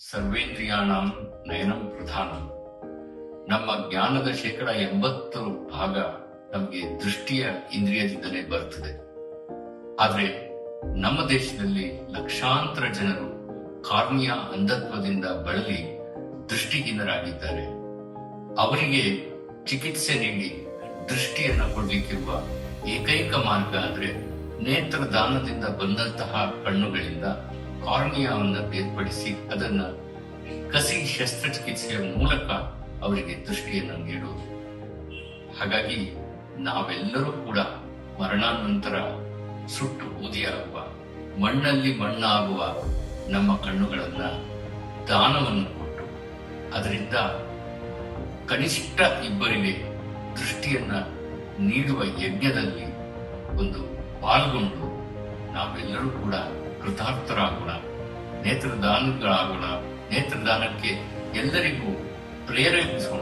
ಸರ್ವೇಂದ್ರಿಯಾಣಂ ನಯನಂ ಪ್ರಧಾನಂ. ನಮ್ಮ ಜ್ಞಾನದ 80% ಭಾಗ ನಮಗೆ ದೃಷ್ಟಿಯ ಇಂದ್ರಿಯದಿಂದಲೇ ಬರ್ತದೆ. ಆದರೆ ನಮ್ಮ ದೇಶದಲ್ಲಿ ಲಕ್ಷಾಂತರ ಜನರು ಕಾರ್ನಿಯಾ ಅಂಧತ್ವದಿಂದ ಬಳಲಿ ದೃಷ್ಟಿಹೀನರಾಗಿದ್ದಾರೆ. ಅವರಿಗೆ ಚಿಕಿತ್ಸೆ ನೀಡಿ ದೃಷ್ಟಿಯನ್ನ ಕೊಡ್ಲಿಕ್ಕಿರುವ ಏಕೈಕ ಮಾರ್ಗ ಅಂದ್ರೆ ನೇತ್ರದಾನದಿಂದ ಬಂದಂತಹ ಕಣ್ಣುಗಳಿಂದ ಕಾರ್ನಿಯಾವನ್ನು ಬೇರ್ಪಡಿಸಿ ಅದನ್ನ ಕಸಿ ಶಸ್ತ್ರಚಿಕಿತ್ಸೆಯ ಮೂಲಕ ಅವರಿಗೆ ದೃಷ್ಟಿಯನ್ನು ನೀಡುವುದು. ಹಾಗಾಗಿ ನಾವೆಲ್ಲರೂ ಕೂಡ ಮರಣಾನಂತರ ಸುಟ್ಟು ಬೂದಿಯಾಗುವ, ಮಣ್ಣಲ್ಲಿ ಮಣ್ಣಾಗುವ ನಮ್ಮ ಕಣ್ಣುಗಳನ್ನ ದಾನವನ್ನು ಕೊಟ್ಟು ಅದರಿಂದ ಕನಿಷ್ಠ ಇಬ್ಬರಿಗೆ ದೃಷ್ಟಿಯನ್ನ ನೀಡುವ ಯಜ್ಞದಲ್ಲಿ ಒಂದು ಪಾಲ್ಗೊಂಡು ನಾವೆಲ್ಲರೂ ಕೂಡ ಕೃತಾರ್ಥರಾಗೋಣ, ನೇತ್ರದಾನಗಳಾಗೋಣ. ನೇತ್ರದಾನಕ್ಕೆ ಎಲ್ಲರಿಗೂ ಪ್ರೇರೇಪಿಸೋಣ.